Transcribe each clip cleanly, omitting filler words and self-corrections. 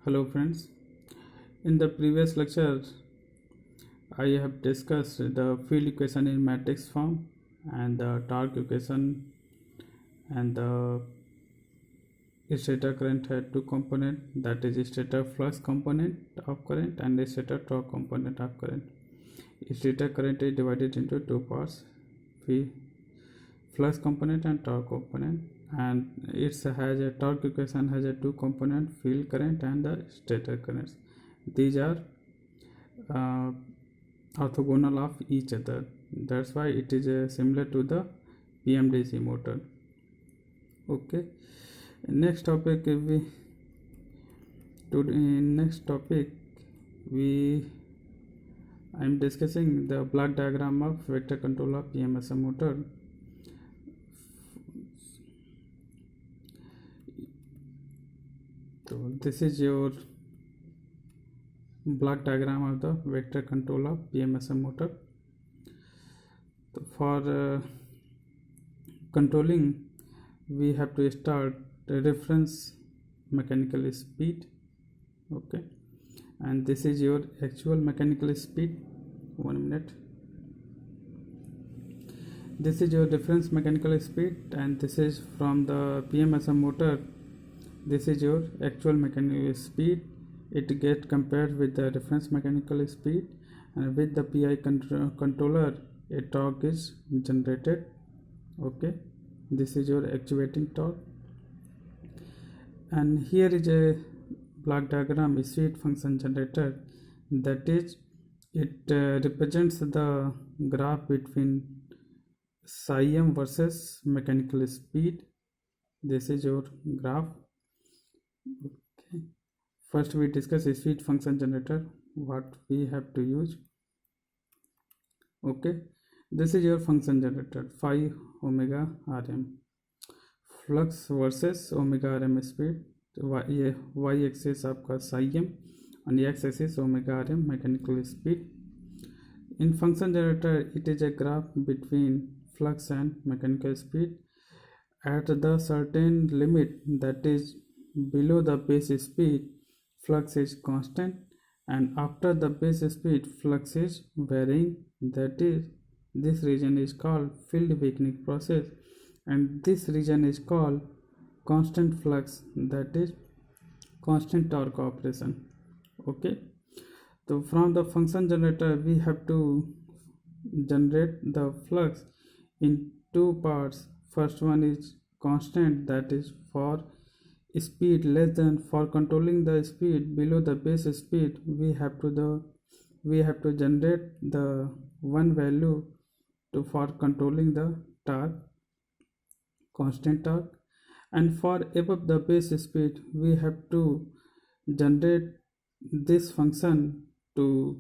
Hello friends, in the previous lecture I have discussed the field equation in matrix form and the torque equation, and the stator current had two components, that is stator flux component of current and stator torque component of current. Stator current is divided into two parts, flux component and torque component, and it has a torque equation has a two component, field current and the stator currents. These are orthogonal of each other, that's why it is similar to the PMDC motor. Okay, next topic I am discussing the block diagram of vector control of PMSM motor. So this is your block diagram of the vector control of PMSM motor. So for controlling, we have to start the reference mechanical speed. Okay, and this is your actual mechanical speed. 1 minute. This is your reference mechanical speed, and this is from the PMSM motor. This is your actual mechanical speed. It gets compared with the reference mechanical speed, and with the PI controller a torque is generated. Okay, this is your actuating torque, and here is a block diagram speed function generator, that is it represents the graph between psi m versus mechanical speed. This is your graph. Okay, first we discuss a speed function generator, what we have to use. Okay, this is your function generator, phi omega rm, flux versus omega rm speed, y axis आपका psi m and x axis omega rm mechanical speed. In function generator, it is a graph between flux and mechanical speed. At the certain limit, that is below the base speed, flux is constant, and after the base speed, flux is varying. That is, this region is called field weakening process, and this region is called constant flux, that is constant torque operation. Okay, so from the function generator we have to generate the flux in two parts. First one is constant, that is for speed less than, for controlling the speed below the base speed, we have to generate the one value for controlling the torque, constant torque, and for above the base speed we have to generate this function to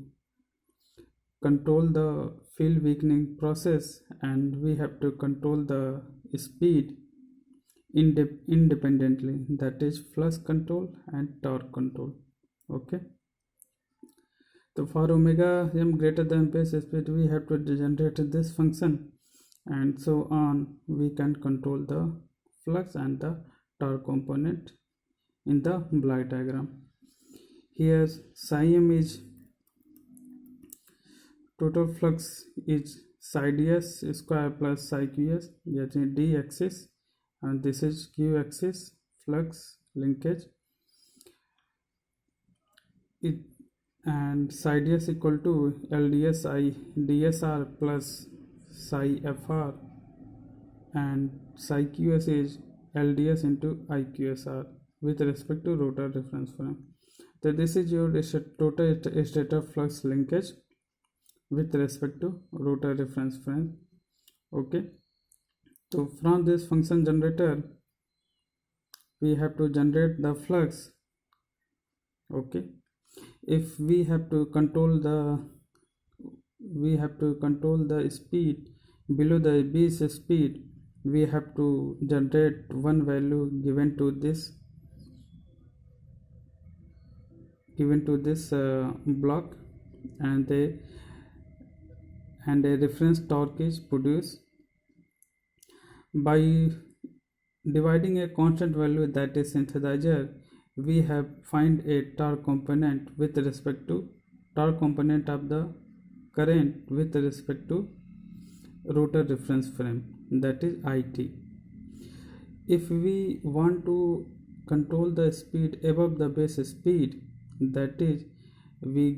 control the field weakening process, and we have to control the speed independently, that is flux control and torque control. Okay, so for omega m greater than base speed we have to generate this function, and so on we can control the flux and the torque component in the block diagram. Here psi m is total flux is psi ds square plus psi qs, getting d axis, and this is q axis, flux linkage, and psi ds equal to lds I dsr plus psi fr, and psi qs is lds into iqsr with respect to rotor reference frame. So this is your total stator flux linkage with respect to rotor reference frame. Okay, so from this function generator we have to generate the flux. Okay, if we have to control the speed below the base speed, we have to generate one value given to this block, and a reference torque is produced by dividing a constant value, that is synthesizer, we have find a torque component with respect to torque component of the current with respect to rotor reference frame, that is IT. If we want to control the speed above the base speed, that is we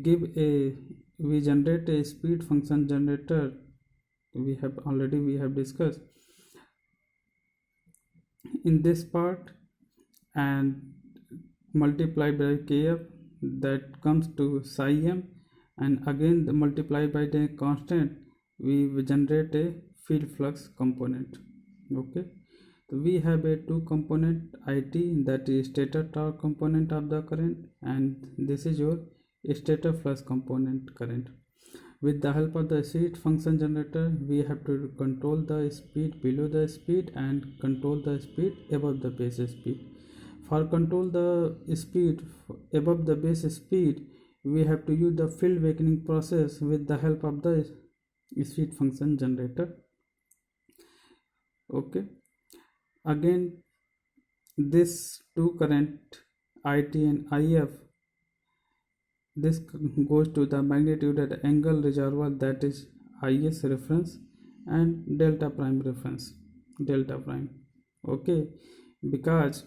generate a speed function generator. We have discussed in this part, and multiply by kf, that comes to psi m, and again multiply by the constant, we generate a field flux component. Okay, so we have a two component IT, that is stator torque component of the current, and this is your stator flux component current. With the help of the speed function generator, we have to control the speed below the speed and control the speed above the base speed. For control the speed above the base speed, we have to use the field awakening process with the help of the speed function generator. Okay, again this two current IT and IF, this goes to the magnitude at angle reservoir, that is IS reference and delta prime reference, delta prime. Okay, because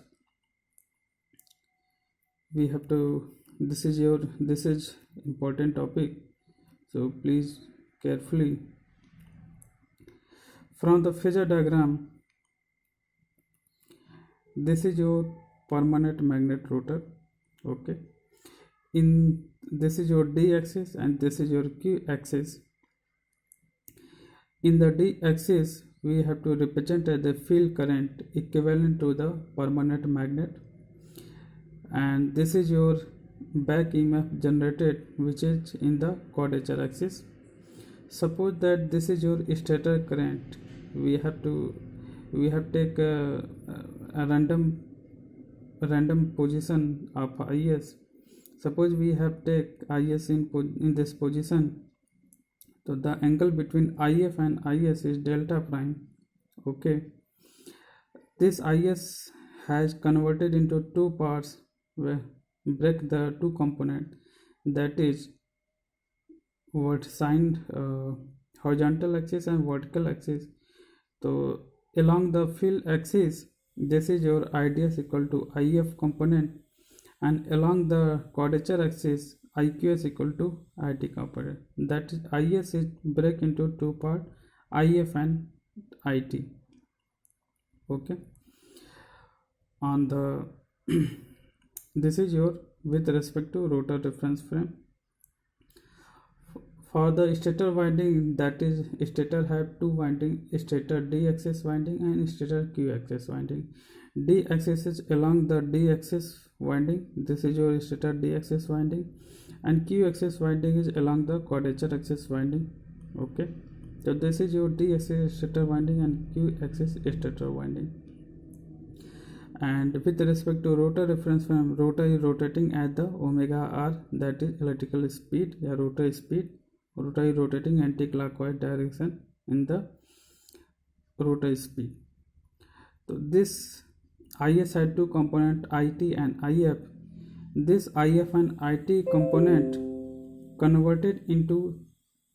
we have to, this is important topic, so please carefully. From the phasor diagram, this is your permanent magnet rotor. Okay, in this is your D axis and this is your Q axis. In the D axis, we have to represent the field current equivalent to the permanent magnet, and this is your back EMF generated, which is in the quadrature axis. Suppose that this is your stator current. We have take a random position of IS. Suppose we have take IS in this position, so the angle between IF and IS is delta prime. Okay, this IS has converted into two parts where break the two component, that is what signed horizontal axis and vertical axis. So along the field axis, this is your IDS equal to IF component, and along the quadrature axis, IQS equal to IT component. That is IS is break into two part, IF and IT. Okay, on the this is your with respect to rotor reference frame. For the stator winding, that is stator have two winding, stator D axis winding and stator Q axis winding. D axis is along the D axis winding, this is your stator D axis winding, and Q axis winding is along the quadrature axis winding. Okay, so this is your D axis stator winding and Q axis stator winding. And with respect to rotor reference frame, rotor is rotating at the omega r, that is electrical speed, या rotor speed. Rotor is rotating anti-clockwise direction in the rotor speed. So this IS had two component, IT and IF. This IF and IT component converted into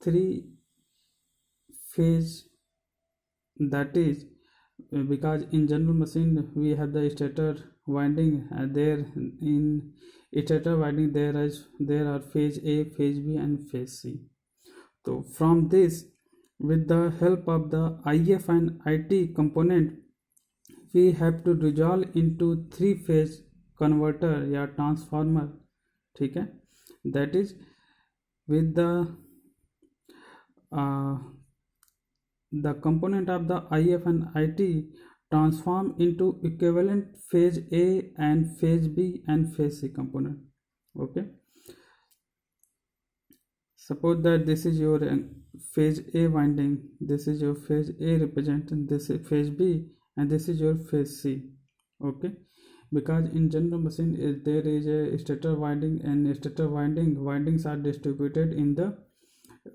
three phase, that is because in general machine we have the stator winding, there in stator winding there are phase A, phase B and phase C. So from this, with the help of the IF and IT component, we have to resolve into three phase converter या transformer. ठीक है, that is with the component of the IF and IT transform into equivalent phase A and phase B and phase C component. Okay, suppose that this is your phase A winding, this is your phase A representing, this is phase B, and this is your phase C. Okay, because in general machine there is a stator winding, and stator windings are distributed in the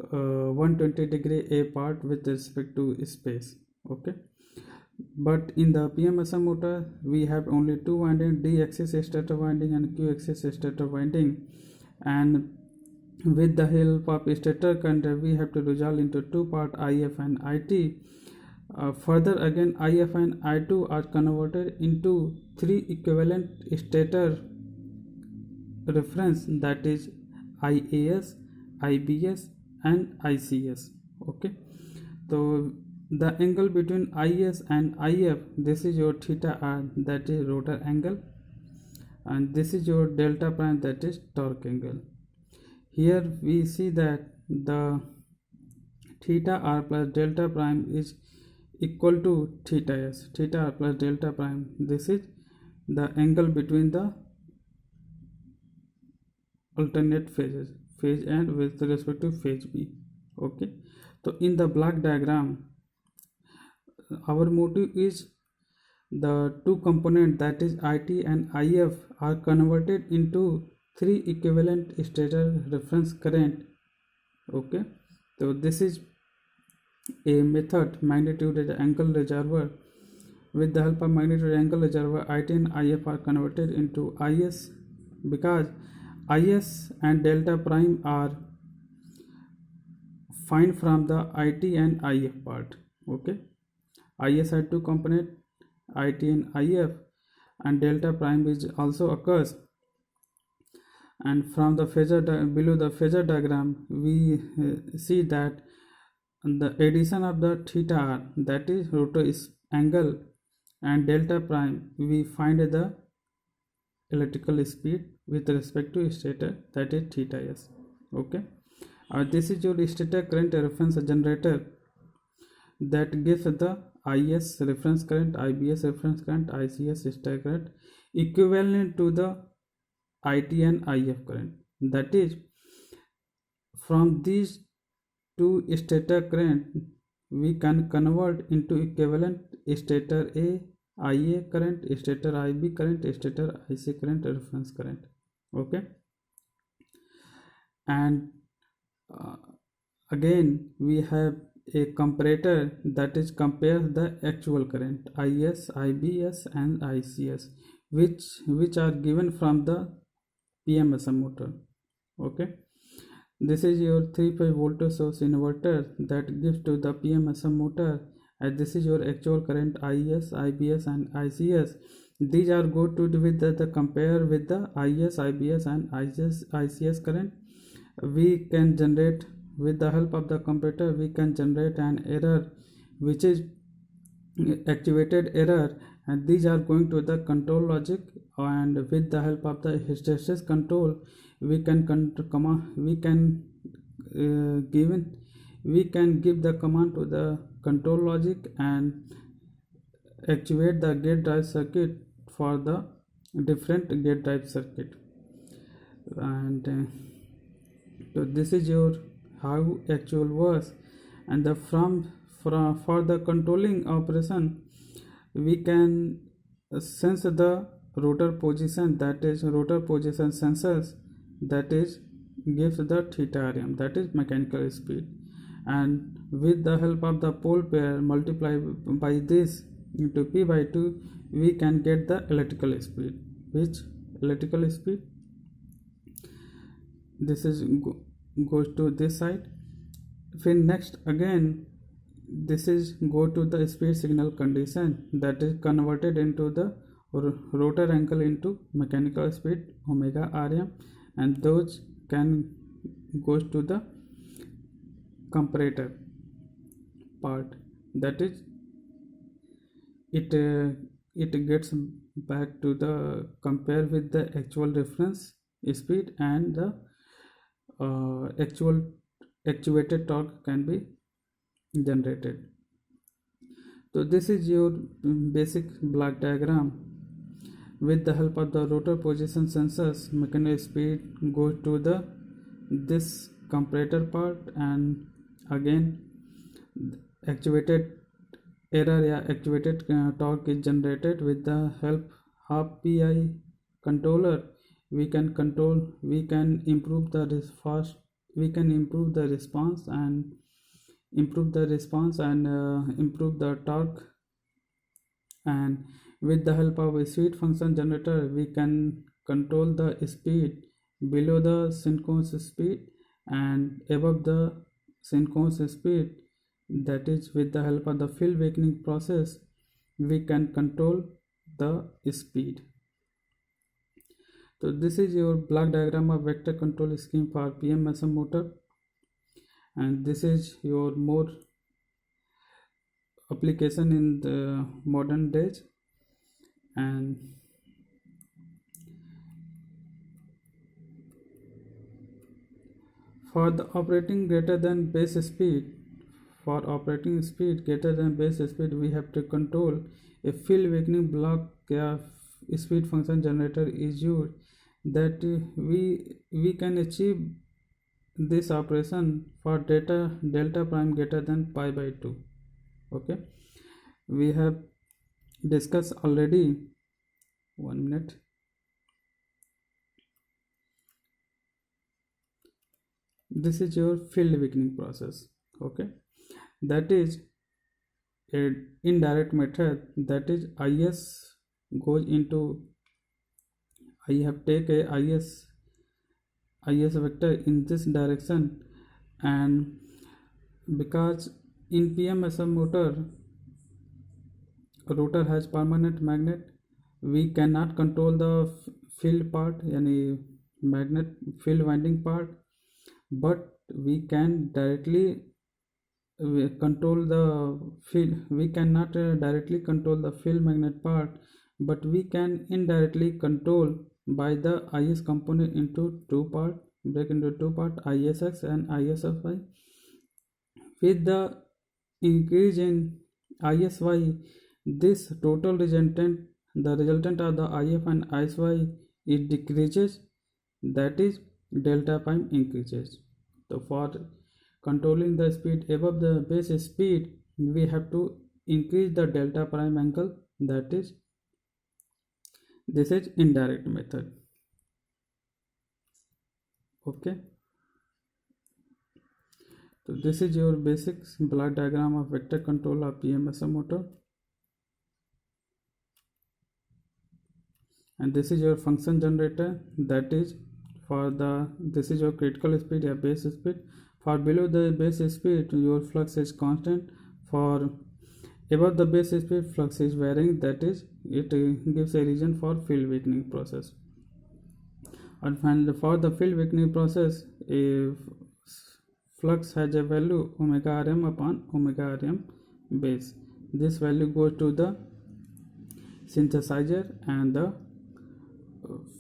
120 degree A part with respect to space. Okay, But in the PMSM motor, we have only two winding, D axis stator winding and Q axis stator winding, and with the help of stator current, we have to resolve into two part, IF and IT. Further again, IF and I2 are converted into three equivalent stator reference, that is IAS, IBS and ICS. Okay, so the angle between IS and IF, this is your theta r, that is rotor angle, and this is your delta prime, that is torque angle. Here we see that the theta r plus delta prime is equal to theta s. Theta r plus delta prime, this is the angle between the alternate phases, phase A with respect to phase B. Okay, so in the block diagram, our motive is the two component, that is IT and IF, are converted into three equivalent stator reference current. Okay, so this is a method, magnitude angle reservoir. With the help of magnitude angle reservoir, IT and IF are converted into IS, because IS and delta prime are find from the IT and IF part. Okay, IS had two component, IT and IF, and delta prime is also occurs. And from the phasor below the phasor diagram, we see that the addition of the theta r, that is rotor angle, and delta prime, we find the electrical speed with respect to stator, that is theta s. Okay, this is your stator current reference generator that gives the IS reference current, IBS reference current, ICS stator current equivalent to the IT and IF current. That is, from these two stator current, we can convert into equivalent stator A IA current, stator IB current, stator IC current, reference current. Okay, and again we have a comparator, that is compares the actual current IS, IBS and ICS, which are given from the PMSM motor. Okay, this is your 3-phase voltage source inverter that gives to the PMSM motor, and this is your actual current IS, IBS and ICS. These are good to with the compare with the IS, IBS and ICS current. We can generate, with the help of the comparator, we can generate an error which is activated error, and these are going to the control logic, and with the help of the hysteresis control, we can give the command to the control logic and activate the gate drive circuit for the different gate drive circuit. And so this is your how actual works. And the for the controlling operation, we can sense the rotor position, that is rotor position sensors, that is gives the theta rm, that is mechanical speed, and with the help of the pole pair multiply by this into p by 2, we can get the electrical speed. Which electrical speed? This is goes to this side. Then next again, this is go to the speed signal condition, that is converted into the rotor angle into mechanical speed omega rm, and those can goes to the comparator part, that is it gets back to the compare with the actual reference speed, and the actual actuated torque can be generated. So this is your basic block diagram. With the help of the rotor position sensors, mechanical speed goes to the this comparator part, and again actuated error actuated torque is generated. With the help of PI controller, we can improve the response and improve the torque and with the help of a speed function generator we can control the speed below the synchronous speed and above the synchronous speed. That is, with the help of the field awakening process we can control the speed. So this is your block diagram of vector control scheme for PMSM motor, and this is your more application in the modern days. And for the operating greater than base speed, for operating speed greater than base speed, we have to control a field awakening block या speed function generator is used, that we can achieve this operation for delta prime greater than pi by 2. Okay, we have discussed already. 1 minute. This is your field awakening process. Okay, that is an indirect method, that is IS goes into, I have take a IS vector in this direction, and because in PMSM motor rotor has permanent magnet, we cannot control the field part, yani magnet field winding part, but we can directly control the field. We cannot directly control the field magnet part, but we can indirectly control by the IS component into two part, break into two part, ISX and ISFY. With the increase in ISY, this total resultant, the resultant of the IF and ISY, it decreases, that is delta prime increases. So for controlling the speed above the base speed, we have to increase the delta prime angle, that is, this is indirect method. Okay, so this is your basic block diagram of vector control of PMSM motor, and this is your function generator, that is for the, this is your critical speed or base speed. For below the base speed your flux is constant, for above the base speed flux is varying, that is it gives a reason for field awakening process. And finally for the field awakening process, if flux has a value omega rm upon omega rm base, this value goes to the synthesizer and the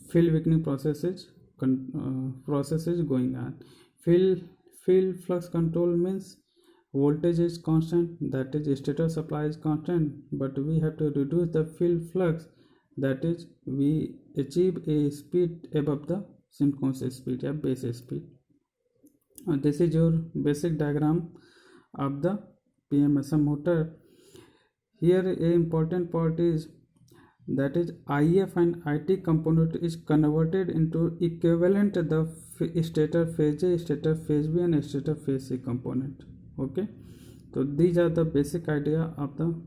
field awakening process is going on. Field flux control means voltage is constant, that is stator supply is constant, but we have to reduce the field flux, that is we achieve a speed above the synchronous speed or base speed. This is your basic diagram of the PMSM motor. Here a important part is, that is IF and IT component is converted into equivalent the stator phase A, stator phase B and stator phase C component. Okay, so these are the basic idea of the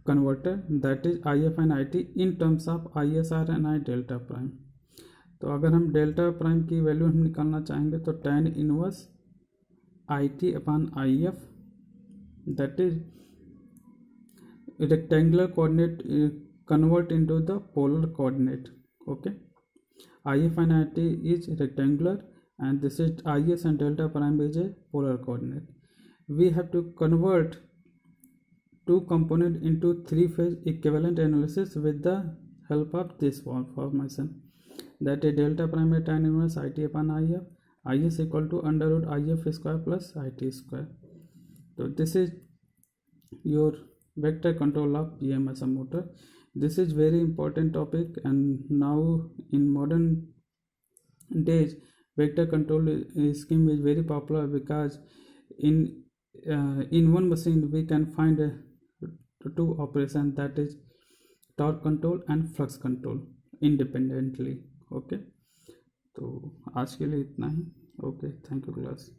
converter, that is IF and IT in terms of ISR and I delta prime. तो अगर हम delta prime की value हम निकालना चाहेंगे तो tan inverse IT upon IF, that is rectangular coordinate convert into the polar coordinate. Okay, IF and IT is rectangular and this is IS and delta prime is a polar coordinate. We have to convert two component into three phase equivalent analysis with the help of this formation, that is delta prime is tan inverse IT upon IF, IS equal to under root IF square plus IT square. So this is your vector control of PMSM motor. This is very important topic, and now in modern days vector control scheme is very popular, because in one machine we can find two operations, that is torque control and flux control independently. Okay, तो आज के लिए इतना ही. Okay, thank you class.